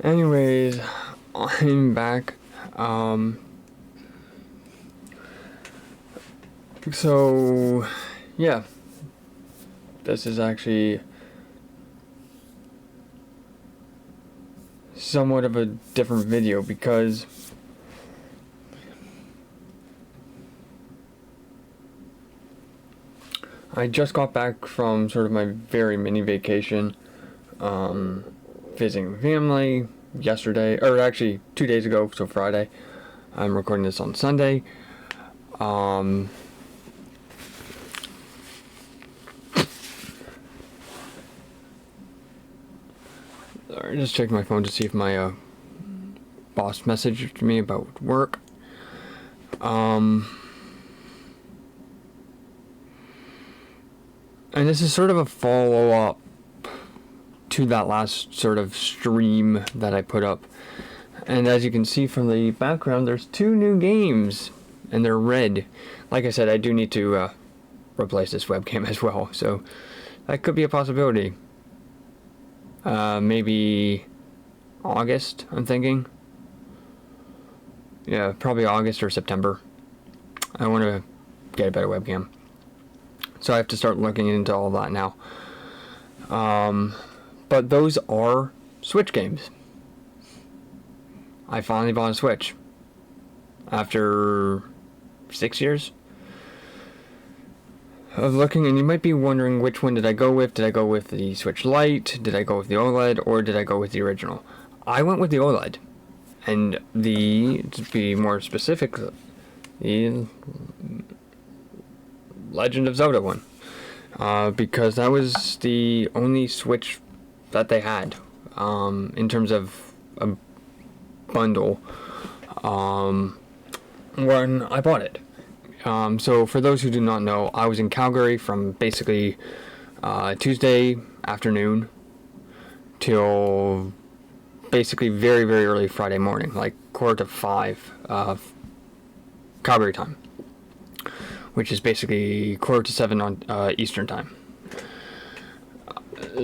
Anyways, I'm back. So, yeah. This is actually somewhat of a different video because I just got back from sort of my very mini vacation, visiting family yesterday, or actually 2 days ago, so Friday. I'm recording this on Sunday. Just checking my phone to see if my boss messaged me about work. And this is sort of a follow-up to that last sort of stream that I put up. And as you can see from the background, there's 2 new games, and they're red. Like I said, I do need to replace this webcam as well, so that could be a possibility. Maybe August, I'm thinking. Yeah, probably August or September. I want to get a better webcam. So I have to start looking into all that now. But those are Switch games. I finally bought a Switch. After 6 years of looking, and you might be wondering which one did I go with. Did I go with the Switch Lite? Did I go with the OLED? Or did I go with the original? I went with the OLED. And to be more specific, the Legend of Zelda one. Because that was the only Switch that they had in terms of a bundle when I bought it. So for those who do not know, I was in Calgary from basically Tuesday afternoon till basically very, very early Friday morning, like 4:45 Calgary time, which is basically 6:45 on Eastern time.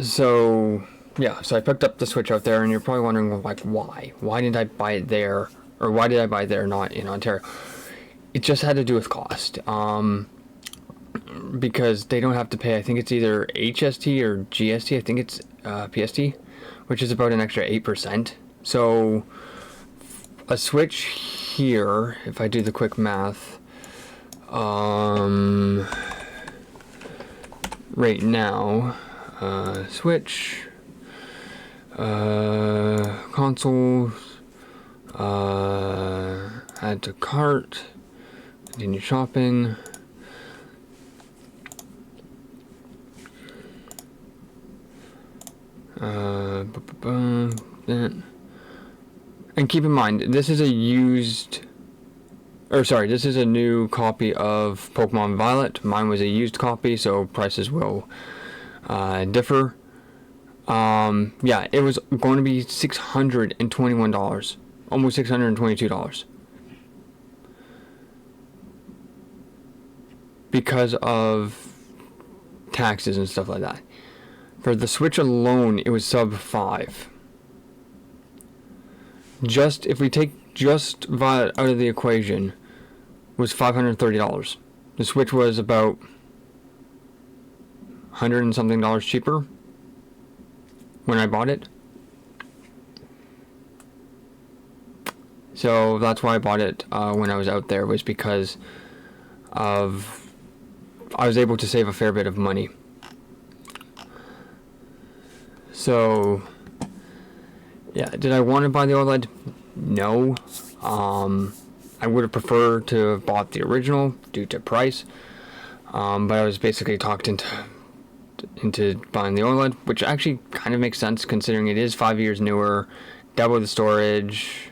So I picked up the Switch out there, and you're probably wondering, like, why? Why did I buy it there, or why did I buy it there, not in Ontario? It just had to do with cost. Because they don't have to pay, I think it's either HST or GST, I think it's PST, which is about an extra 8%. So a Switch here, if I do the quick math, right now, Switch, console, add to cart, continue shopping. And keep in mind, this is a new copy of Pokemon Violet. Mine was a used copy, so prices will differ. It was going to be $621, almost $622, because of taxes and stuff like that. For the Switch alone, it was sub 5. If we take just Violet out of the equation, was $530. The Switch was about $100 and something cheaper when I bought it. So that's why I bought it when I was out there, was because I was able to save a fair bit of money. So, yeah, did I want to buy the OLED? No. I would have preferred to have bought the original due to price. But I was basically talked into buying the OLED, which actually kind of makes sense considering it is 5 years newer, double the storage,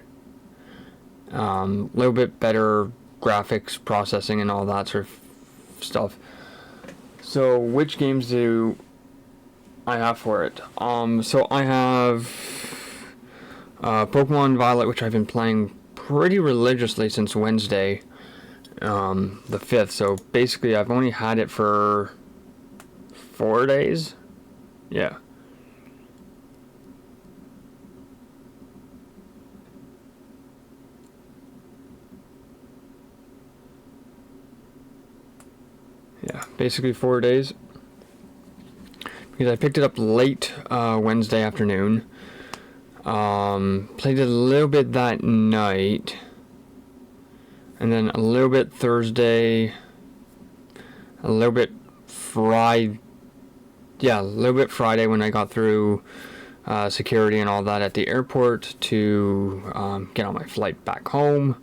little bit better graphics processing and all that sort of stuff. So, which games do I have for it? So I have Pokemon Violet, which I've been playing pretty religiously since Wednesday, the 5th. So basically, I've only had it for 4 days. Yeah. basically 4 days. Because I picked it up late Wednesday afternoon. Played it a little bit that night. And then a little bit Thursday. A little bit Friday. Yeah, a little bit Friday when I got through security and all that at the airport to get on my flight back home.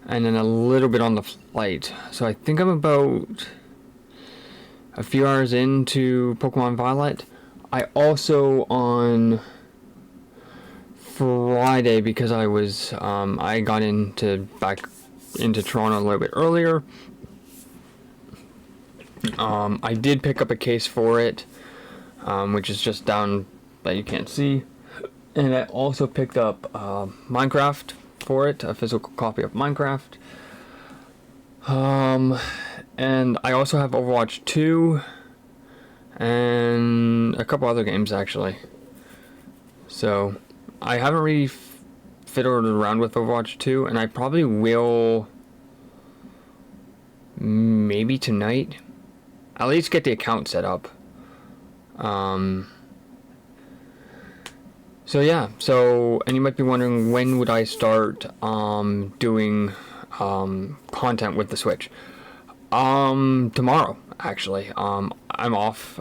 And then a little bit on the flight. So I think I'm about a few hours into Pokemon Violet. I also on Friday, because I was I got back into Toronto a little bit earlier. I did pick up a case for it, which is just down that you can't see, and I also picked up Minecraft for it, a physical copy of Minecraft. And I also have Overwatch 2 and a couple other games actually. So I haven't really fiddled around with Overwatch 2, and I probably will maybe tonight. At least get the account set up. So yeah, and you might be wondering, when would I start doing content with the Switch? Tomorrow, actually. I'm off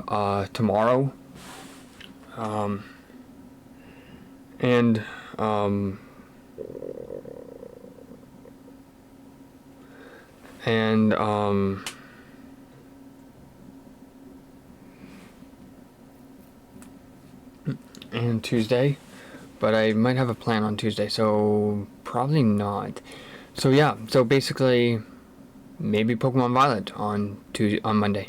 tomorrow. And Tuesday, but I might have a plan on Tuesday, so probably not. So yeah, so basically maybe Pokemon Violet on Monday.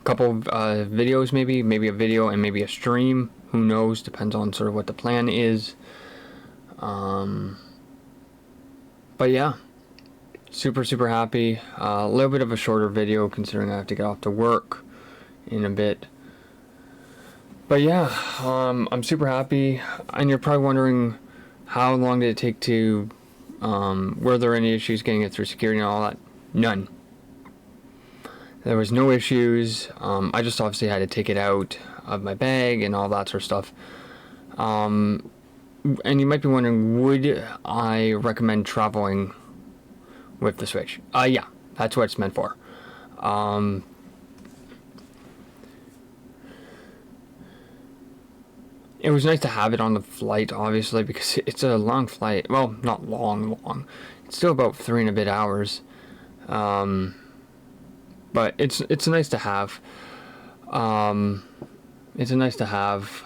Couple of videos, maybe a video and maybe a stream. Who knows? Depends on sort of what the plan is. But yeah, super happy. A little bit of a shorter video considering I have to get off to work in a bit. But yeah, I'm super happy. And you're probably wondering, how long did it take to, were there any issues getting it through security and all that? None. There was no issues. I just obviously had to take it out of my bag and all that sort of stuff. And you might be wondering, would I recommend traveling with the Switch? Yeah, that's what it's meant for. It was nice to have it on the flight, obviously, because it's a long flight. Well, not long. It's still about 3 and a bit hours. But it's nice to have. It's a nice to have.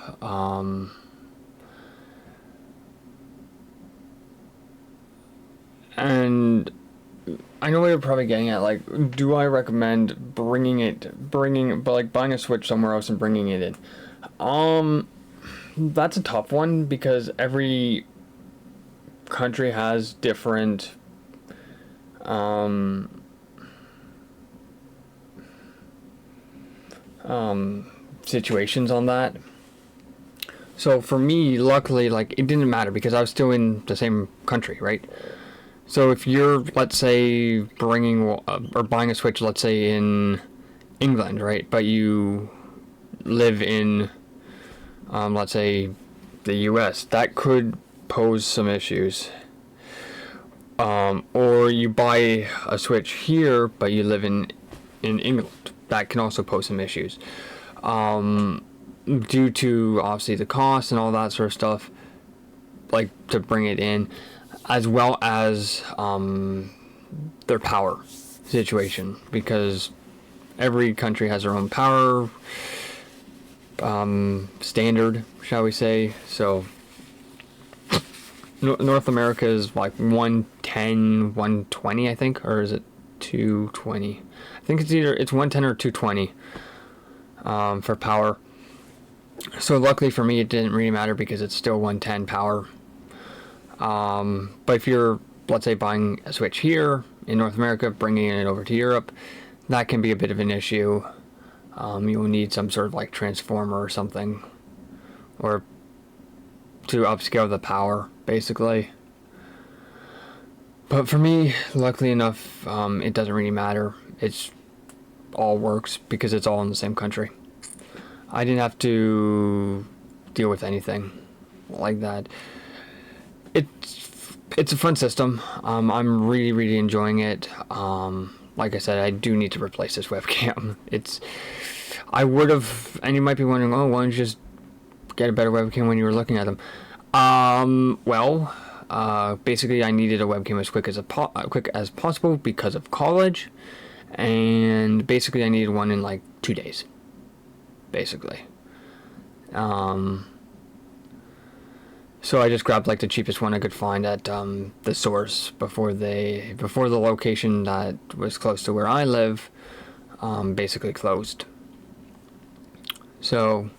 And I know what you're probably getting at. Like, do I recommend buying a Switch somewhere else and bringing it in? That's a tough one, because every country has different situations on that. So for me, luckily, like, it didn't matter because I was still in the same country, right? So if you're, let's say, bringing or buying a Switch, let's say in England, right? But you live in, let's say, the US, that could pose some issues. Or you buy a Switch here, but you live in England, that can also pose some issues. Due to, obviously, the cost and all that sort of stuff, like, to bring it in, as well as their power situation, because every country has their own power standard, shall we say. So North America is like 110, 120, I think, or is it 220? I think it's 110 or 220 for power. So luckily for me, it didn't really matter because it's still 110 power. But if you're, let's say, buying a Switch here in North America, bringing it over to Europe, that can be a bit of an issue. You will need some sort of like transformer or something, or to upscale the power, basically. But for me, luckily enough, it doesn't really matter. It's all works because it's all in the same country. I didn't have to deal with anything like that. It's a fun system. I'm really enjoying it. Like I said, I do need to replace this webcam. I would have, and you might be wondering, oh, why don't you just get a better webcam when you were looking at them? Basically, I needed a webcam as quick as possible because of college, and basically, I needed one in like 2 days. Basically, so I just grabbed like the cheapest one I could find at the source before the location that was close to where I live basically closed. So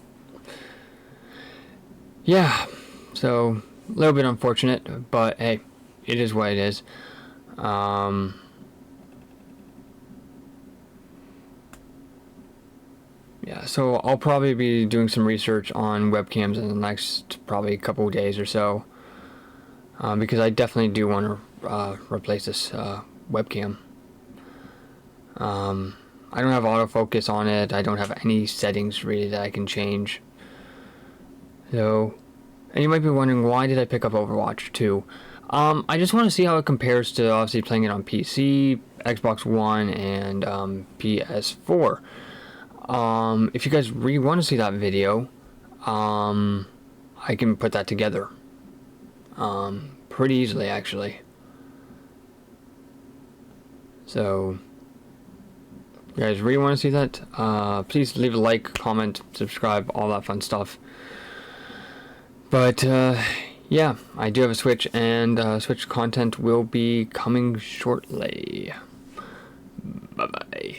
yeah, so a little bit unfortunate, but hey, it is what it is. Yeah, so I'll probably be doing some research on webcams in the next probably couple of days or so, because I definitely do want to replace this webcam. I don't have autofocus on it. I don't have any settings really that I can change. So, and you might be wondering, why did I pick up Overwatch 2? I just want to see how it compares to obviously playing it on PC, Xbox One, and PS4. If you guys really want to see that video, I can put that together pretty easily, actually. So, if you guys really want to see that, please leave a like, comment, subscribe, all that fun stuff. But yeah, I do have a Switch, and Switch content will be coming shortly. Bye bye.